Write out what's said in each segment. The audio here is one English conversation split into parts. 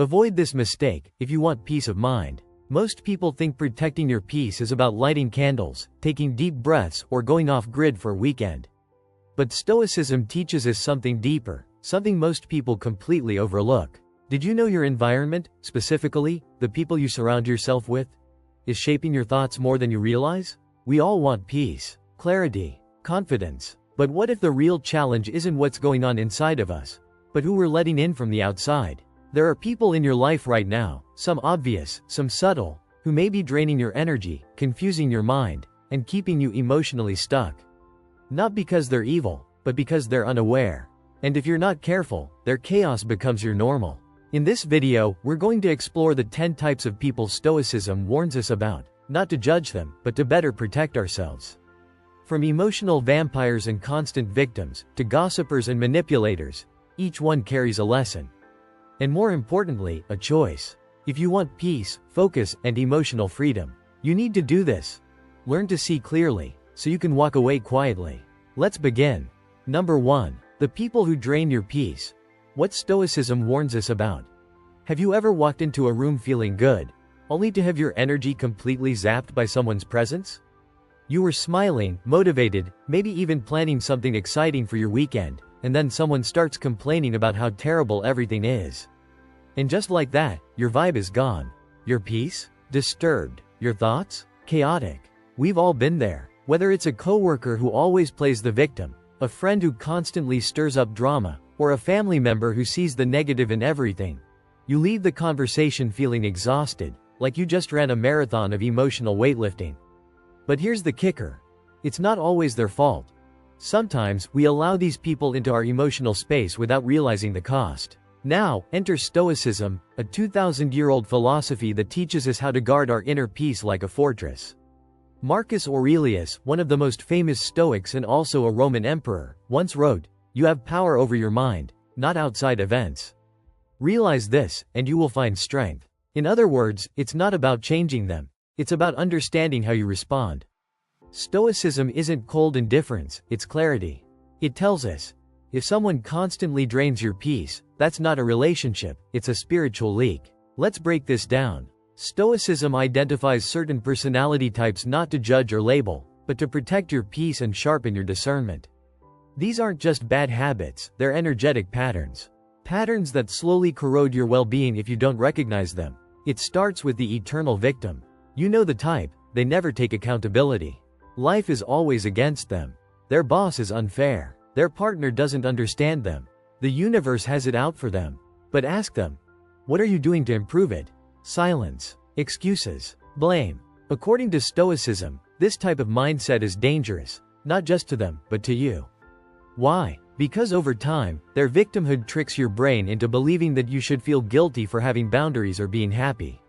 Avoid this mistake if you want peace of mind. Most people think protecting your peace is about lighting candles, taking deep breaths, or going off-grid for a weekend. But Stoicism teaches us something deeper, something most people completely overlook. Did you know your environment, specifically, the people you surround yourself with, is shaping your thoughts more than you realize? We all want peace, clarity, confidence. But what if the real challenge isn't what's going on inside of us, but who we're letting in from the outside? There are people in your life right now, some obvious, some subtle, who may be draining your energy, confusing your mind, and keeping you emotionally stuck. Not because they're evil, but because they're unaware. And if you're not careful, their chaos becomes your normal. In this video, we're going to explore the 10 types of people Stoicism warns us about, not to judge them, but to better protect ourselves. From emotional vampires and constant victims, to gossipers and manipulators, each one carries a lesson. And more importantly, a choice. If you want peace, focus, and emotional freedom, you need to do this. Learn to see clearly, so you can walk away quietly. Let's begin. Number 1. The people who drain your peace. What Stoicism warns us about. Have you ever walked into a room feeling good, only to have your energy completely zapped by someone's presence? You were smiling, motivated, maybe even planning something exciting for your weekend, and then someone starts complaining about how terrible everything is. And just like that, your vibe is gone. Your peace? Disturbed. Your thoughts? Chaotic. We've all been there. Whether it's a coworker who always plays the victim, a friend who constantly stirs up drama, or a family member who sees the negative in everything. You leave the conversation feeling exhausted, like you just ran a marathon of emotional weightlifting. But here's the kicker. It's not always their fault. Sometimes, we allow these people into our emotional space without realizing the cost. Now, enter Stoicism, a 2,000-year-old philosophy that teaches us how to guard our inner peace like a fortress. Marcus Aurelius, one of the most famous Stoics and also a Roman emperor, once wrote, "You have power over your mind, not outside events. Realize this, and you will find strength." In other words, it's not about changing them. It's about understanding how you respond. Stoicism isn't cold indifference, it's clarity. It tells us, if someone constantly drains your peace, that's not a relationship, it's a spiritual leak. Let's break this down. Stoicism identifies certain personality types not to judge or label, but to protect your peace and sharpen your discernment. These aren't just bad habits, they're energetic patterns. Patterns that slowly corrode your well-being if you don't recognize them. It starts with the eternal victim. You know the type, they never take accountability. Life is always against them. Their boss is unfair. Their partner doesn't understand them. The universe has it out for them. But ask them, what are you doing to improve it? Silence, excuses, blame. According to Stoicism, this type of mindset is dangerous, not just to them, but to you. Why? Because over time, their victimhood tricks your brain into believing that you should feel guilty for having boundaries or being happy.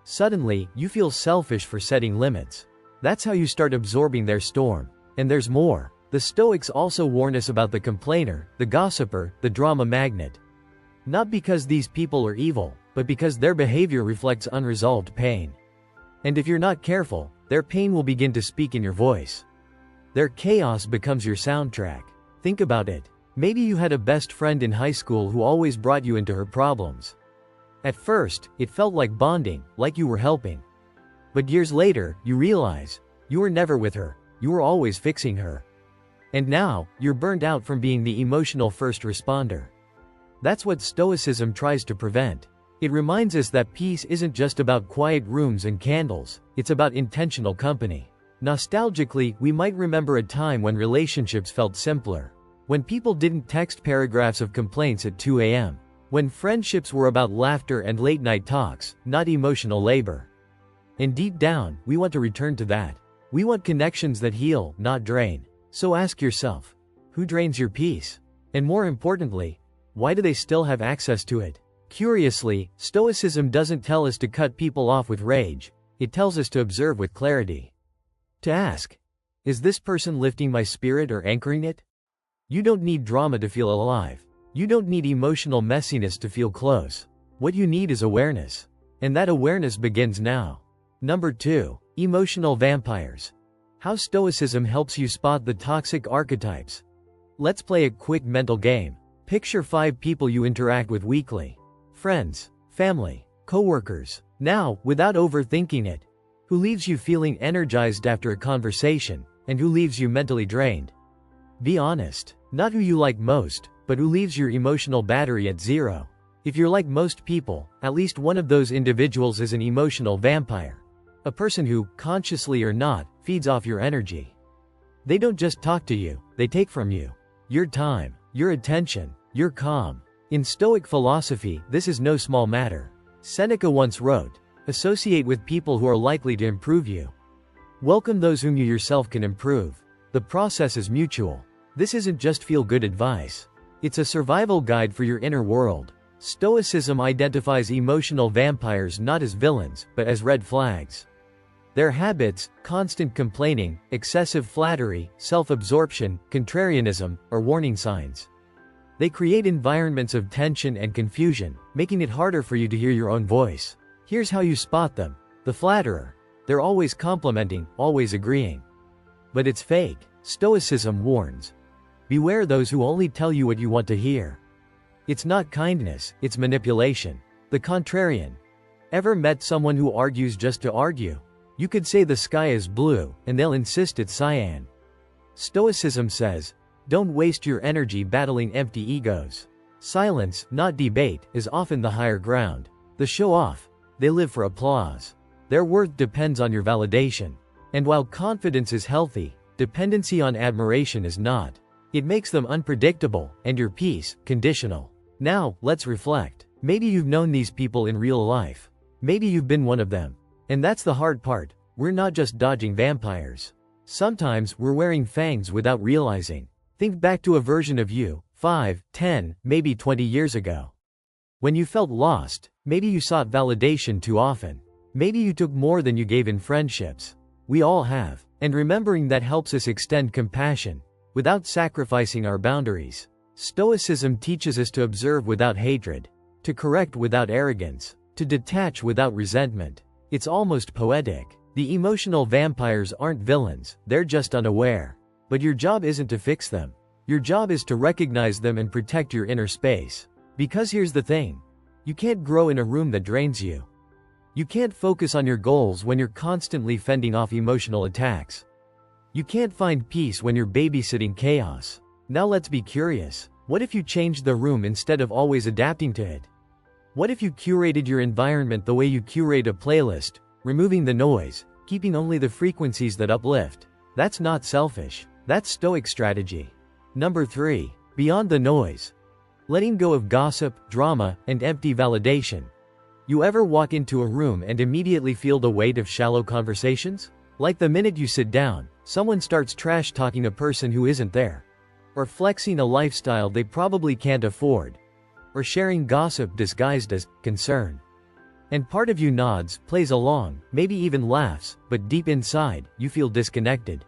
Suddenly, you feel selfish for setting limits. That's how you start absorbing their storm. And there's more. The Stoics also warn us about the complainer, the gossiper, the drama magnet. Not because these people are evil, but because their behavior reflects unresolved pain. And if you're not careful, their pain will begin to speak in your voice. Their chaos becomes your soundtrack. Think about it. Maybe you had a best friend in high school who always brought you into her problems. At first, it felt like bonding, like you were helping. But years later, you realize, you were never with her, you were always fixing her. And now, you're burnt out from being the emotional first responder. That's what Stoicism tries to prevent. It reminds us that peace isn't just about quiet rooms and candles, it's about intentional company. Nostalgically, we might remember a time when relationships felt simpler. When people didn't text paragraphs of complaints at 2 a.m. When friendships were about laughter and late-night talks, not emotional labor. And deep down, we want to return to that. We want connections that heal, not drain. So ask yourself, who drains your peace? And more importantly, why do they still have access to it? Curiously, Stoicism doesn't tell us to cut people off with rage. It tells us to observe with clarity. To ask, is this person lifting my spirit or anchoring it? You don't need drama to feel alive. You don't need emotional messiness to feel close. What you need is awareness. And that awareness begins now. Number 2. Emotional vampires. How Stoicism helps you spot the toxic archetypes. Let's play a quick mental game. Picture 5 people you interact with weekly. Friends, family, coworkers. Now, without overthinking it, who leaves you feeling energized after a conversation, and who leaves you mentally drained? Be honest. Not who you like most, but who leaves your emotional battery at zero. If you're like most people, at least one of those individuals is an emotional vampire. A person who, consciously or not, feeds off your energy. They don't just talk to you, they take from you your time, your attention, your calm. In Stoic philosophy, this is no small matter. Seneca once wrote, "Associate with people who are likely to improve you. Welcome those whom you yourself can improve." The process is mutual. This isn't just feel-good advice. It's a survival guide for your inner world. Stoicism identifies emotional vampires not as villains, but as red flags. Their habits, constant complaining, excessive flattery, self-absorption, contrarianism, are warning signs. They create environments of tension and confusion, making it harder for you to hear your own voice. Here's how you spot them. The flatterer. They're always complimenting, always agreeing. But it's fake. Stoicism warns. Beware those who only tell you what you want to hear. It's not kindness, it's manipulation. The contrarian. Ever met someone who argues just to argue? You could say the sky is blue, and they'll insist it's cyan. Stoicism says, don't waste your energy battling empty egos. Silence, not debate, is often the higher ground. The show-off. They live for applause. Their worth depends on your validation. And while confidence is healthy, dependency on admiration is not. It makes them unpredictable, and your peace, conditional. Now, let's reflect. Maybe you've known these people in real life. Maybe you've been one of them. And that's the hard part. We're not just dodging vampires. Sometimes we're wearing fangs without realizing. Think back to a version of you, 5, 10, maybe 20 years ago. When you felt lost, maybe you sought validation too often. Maybe you took more than you gave in friendships. We all have. And remembering that helps us extend compassion, without sacrificing our boundaries. Stoicism teaches us to observe without hatred, to correct without arrogance, to detach without resentment. It's almost poetic. The emotional vampires aren't villains, they're just unaware. But your job isn't to fix them. Your job is to recognize them and protect your inner space. Because here's the thing. You can't grow in a room that drains you. You can't focus on your goals when you're constantly fending off emotional attacks. You can't find peace when you're babysitting chaos. Now let's be curious. What if you changed the room instead of always adapting to it? What if you curated your environment the way you curate a playlist, removing the noise, keeping only the frequencies that uplift? That's not selfish. That's Stoic strategy. Number 3. Beyond the noise. Letting go of gossip, drama, and empty validation. You ever walk into a room and immediately feel the weight of shallow conversations? Like the minute you sit down, someone starts trash talking a person who isn't there. Or flexing a lifestyle they probably can't afford. Or sharing gossip disguised as concern. And part of you nods, plays along, maybe even laughs, but deep inside, you feel disconnected.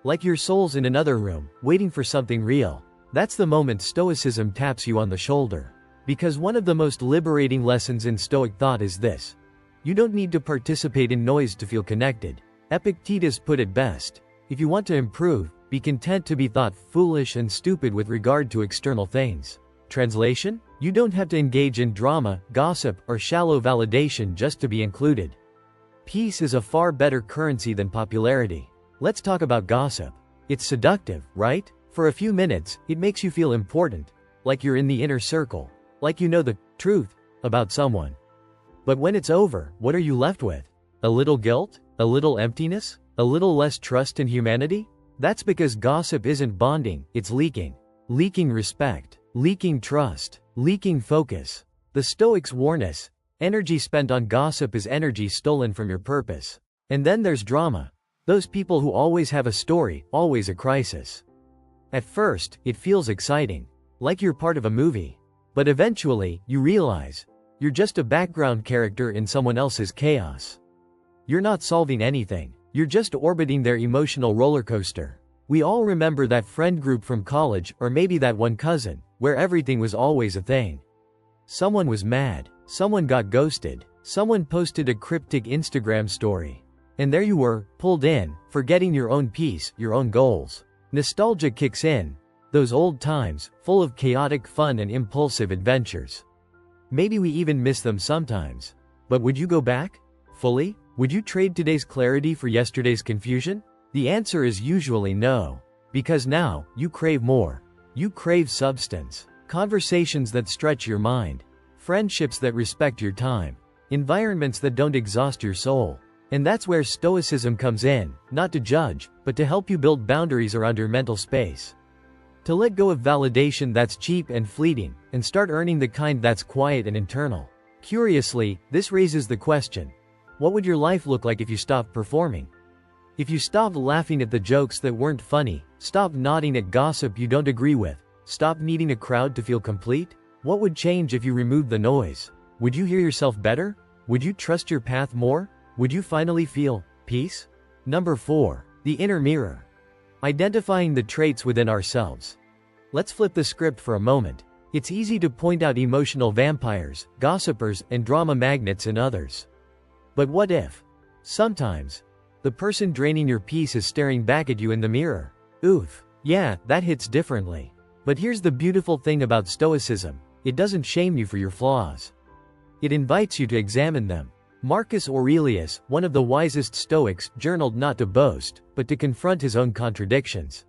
Like your soul's in another room, waiting for something real. That's the moment Stoicism taps you on the shoulder. Because one of the most liberating lessons in Stoic thought is this. You don't need to participate in noise to feel connected. Epictetus put it best. If you want to improve, be content to be thought foolish and stupid with regard to external things. Translation? You don't have to engage in drama, gossip, or shallow validation just to be included. Peace is a far better currency than popularity. Let's talk about gossip. It's seductive, right? For a few minutes, it makes you feel important. Like you're in the inner circle. Like you know the truth about someone. But when it's over, what are you left with? A little guilt? A little emptiness? A little less trust in humanity? That's because gossip isn't bonding, it's leaking. Leaking respect. Leaking trust. Leaking focus. The Stoics warn us, energy spent on gossip is energy stolen from your purpose. And then there's drama. Those people who always have a story, always a crisis. At first, it feels exciting. Like you're part of a movie. But eventually, you realize, you're just a background character in someone else's chaos. You're not solving anything. You're just orbiting their emotional roller coaster. We all remember that friend group from college, or maybe that one cousin, where everything was always a thing. Someone was mad. Someone got ghosted. Someone posted a cryptic Instagram story. And there you were, pulled in, forgetting your own peace, your own goals. Nostalgia kicks in. Those old times, full of chaotic fun and impulsive adventures. Maybe we even miss them sometimes. But would you go back? Fully? Would you trade today's clarity for yesterday's confusion? The answer is usually no. Because now, you crave more. You crave substance. Conversations that stretch your mind. Friendships that respect your time. Environments that don't exhaust your soul. And that's where Stoicism comes in, not to judge, but to help you build boundaries around your mental space. To let go of validation that's cheap and fleeting, and start earning the kind that's quiet and internal. Curiously, this raises the question, what would your life look like if you stopped performing? If you stopped laughing at the jokes that weren't funny, stopped nodding at gossip you don't agree with, stopped needing a crowd to feel complete? What would change if you removed the noise? Would you hear yourself better? Would you trust your path more? Would you finally feel peace? Number 4. The inner mirror. Identifying the traits within ourselves. Let's flip the script for a moment. It's easy to point out emotional vampires, gossipers, and drama magnets in others. But what if, sometimes, the person draining your peace is staring back at you in the mirror? Oof. Yeah, that hits differently. But here's the beautiful thing about Stoicism. It doesn't shame you for your flaws. It invites you to examine them. Marcus Aurelius, one of the wisest Stoics, journaled not to boast, but to confront his own contradictions.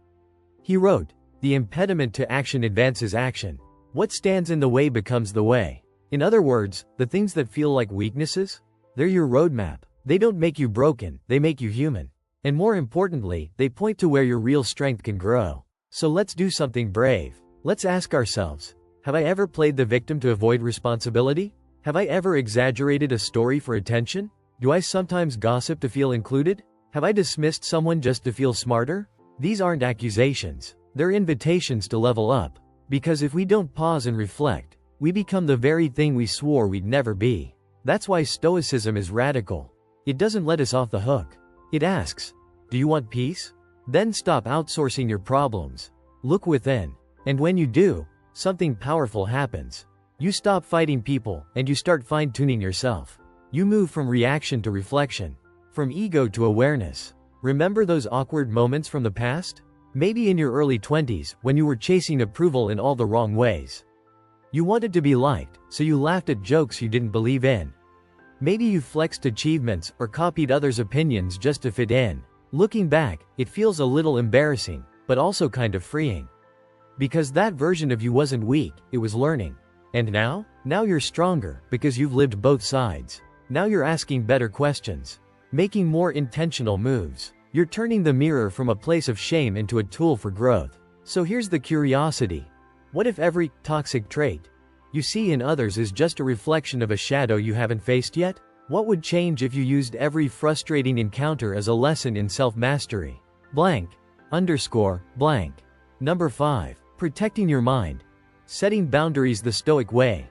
He wrote, "The impediment to action advances action. What stands in the way becomes the way." In other words, the things that feel like weaknesses? They're your roadmap. They don't make you broken, they make you human. And more importantly, they point to where your real strength can grow. So let's do something brave. Let's ask ourselves, have I ever played the victim to avoid responsibility? Have I ever exaggerated a story for attention? Do I sometimes gossip to feel included? Have I dismissed someone just to feel smarter? These aren't accusations. They're invitations to level up. Because if we don't pause and reflect, we become the very thing we swore we'd never be. That's why Stoicism is radical. It doesn't let us off the hook. It asks, do you want peace? Then stop outsourcing your problems. Look within. And when you do, something powerful happens. You stop fighting people, and you start fine-tuning yourself. You move from reaction to reflection. From ego to awareness. Remember those awkward moments from the past? Maybe in your early 20s, when you were chasing approval in all the wrong ways. You wanted to be liked, so you laughed at jokes you didn't believe in. Maybe you flexed achievements or copied others' opinions just to fit in. Looking back, it feels a little embarrassing, but also kind of freeing. Because that version of you wasn't weak, it was learning. And now? Now you're stronger, because you've lived both sides. Now you're asking better questions. Making more intentional moves. You're turning the mirror from a place of shame into a tool for growth. So here's the curiosity. What if every toxic trait you see in others is just a reflection of a shadow you haven't faced yet? What would change if you used every frustrating encounter as a lesson in self-mastery? Blank. _ blank. Number 5. Protecting your mind. Setting boundaries the Stoic way.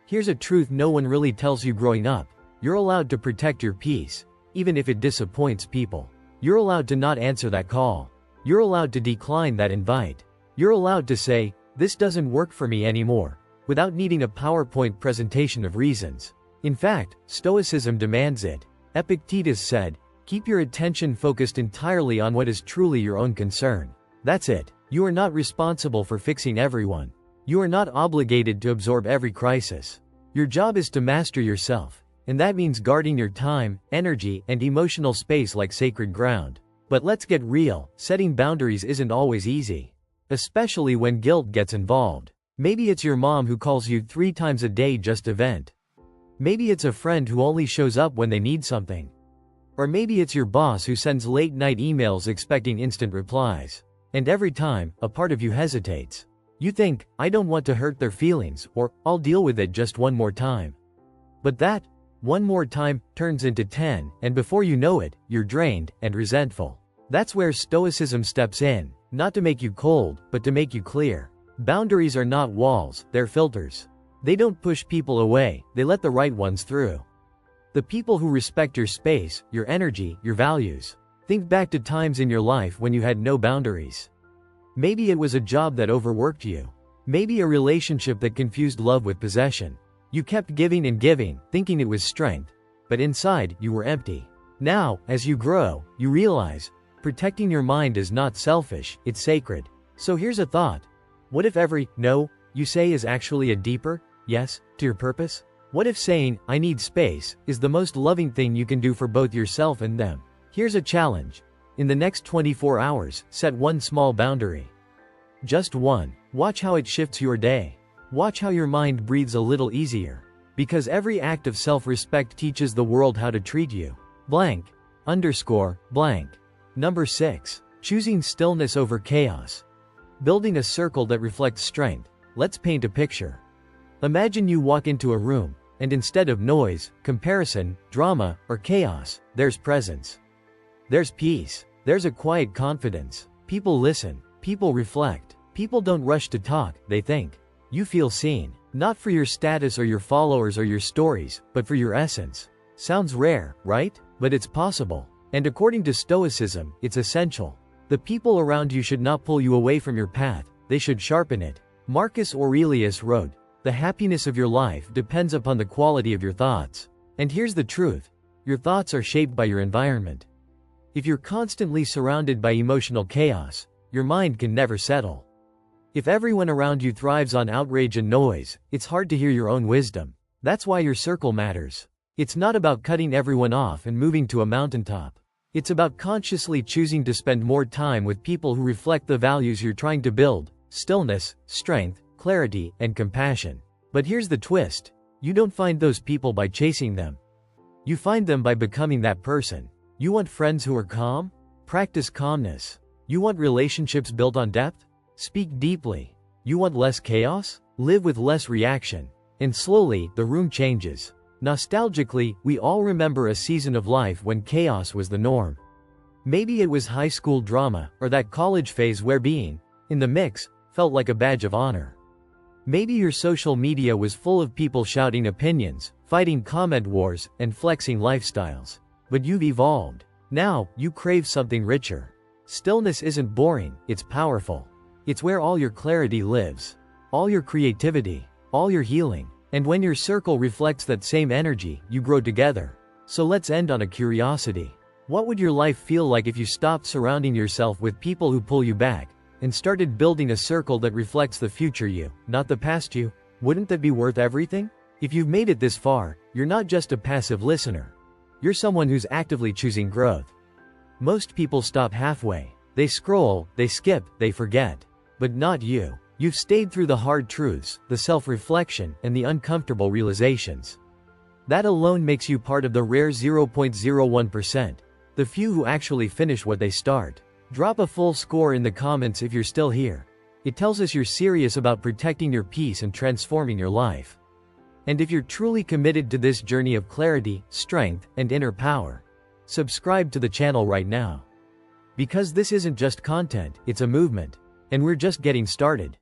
Here's a truth no one really tells you growing up. You're allowed to protect your peace, even if it disappoints people. You're allowed to not answer that call. You're allowed to decline that invite. You're allowed to say, this doesn't work for me anymore, without needing a PowerPoint presentation of reasons. In fact, Stoicism demands it. Epictetus said, keep your attention focused entirely on what is truly your own concern. That's it. You are not responsible for fixing everyone. You are not obligated to absorb every crisis. Your job is to master yourself, and that means guarding your time, energy, and emotional space like sacred ground. But let's get real, setting boundaries isn't always easy. Especially when guilt gets involved. Maybe it's your mom who calls you 3 times a day just to vent. Maybe it's a friend who only shows up when they need something. Or maybe it's your boss who sends late-night emails expecting instant replies. And every time, a part of you hesitates. You think, I don't want to hurt their feelings, or, I'll deal with it just one more time. But that, one more time, turns into 10, and before you know it, you're drained, and resentful. That's where Stoicism steps in, not to make you cold, but to make you clear. Boundaries are not walls, they're filters. They don't push people away, they let the right ones through. The people who respect your space, your energy, your values. Think back to times in your life when you had no boundaries. Maybe it was a job that overworked you. Maybe a relationship that confused love with possession. You kept giving and giving, thinking it was strength. But inside, you were empty. Now, as you grow, you realize, protecting your mind is not selfish, it's sacred. So here's a thought. What if every no you say is actually a deeper, Yes, to your purpose? What if saying, "I need space," is the most loving thing you can do for both yourself and them? Here's a challenge. In the next 24 hours, set one small boundary. Just one. Watch how it shifts your day. Watch how your mind breathes a little easier. Because every act of self-respect teaches the world how to treat you. Blank. Underscore, blank. Number 6. Choosing stillness over chaos. Building a circle that reflects strength. Let's paint a picture. Imagine you walk into a room, and instead of noise, comparison, drama, or chaos, there's presence. There's peace. There's a quiet confidence. People listen. People reflect. People don't rush to talk, they think. You feel seen. Not for your status or your followers or your stories, but for your essence. Sounds rare, right? But it's possible. And according to Stoicism, it's essential. The people around you should not pull you away from your path, they should sharpen it. Marcus Aurelius wrote, "The happiness of your life depends upon the quality of your thoughts." And here's the truth. Your thoughts are shaped by your environment. If you're constantly surrounded by emotional chaos, your mind can never settle. If everyone around you thrives on outrage and noise, it's hard to hear your own wisdom. That's why your circle matters. It's not about cutting everyone off and moving to a mountaintop. It's about consciously choosing to spend more time with people who reflect the values you're trying to build: stillness, strength, clarity, and compassion. But here's the twist. You don't find those people by chasing them. You find them by becoming that person. You want friends who are calm? Practice calmness. You want relationships built on depth? Speak deeply. You want less chaos? Live with less reaction. And slowly, the room changes. Nostalgically, we all remember a season of life when chaos was the norm. Maybe it was high school drama, or that college phase where being in the mix felt like a badge of honor. Maybe your social media was full of people shouting opinions, fighting comment wars, and flexing lifestyles. But you've evolved. Now, you crave something richer. Stillness isn't boring, it's powerful. It's where all your clarity lives. All your creativity. All your healing. And when your circle reflects that same energy, you grow together. So let's end on a curiosity. What would your life feel like if you stopped surrounding yourself with people who pull you back, and started building a circle that reflects the future you, not the past you? Wouldn't that be worth everything? If you've made it this far, you're not just a passive listener. You're someone who's actively choosing growth. Most people stop halfway. They scroll, they skip, they forget. But not you. You've stayed through the hard truths, the self-reflection, and the uncomfortable realizations. That alone makes you part of the rare 0.01%, the few who actually finish what they start. Drop a full score in the comments if you're still here. It tells us you're serious about protecting your peace and transforming your life. And if you're truly committed to this journey of clarity, strength, and inner power, subscribe to the channel right now. Because this isn't just content, it's a movement. And we're just getting started.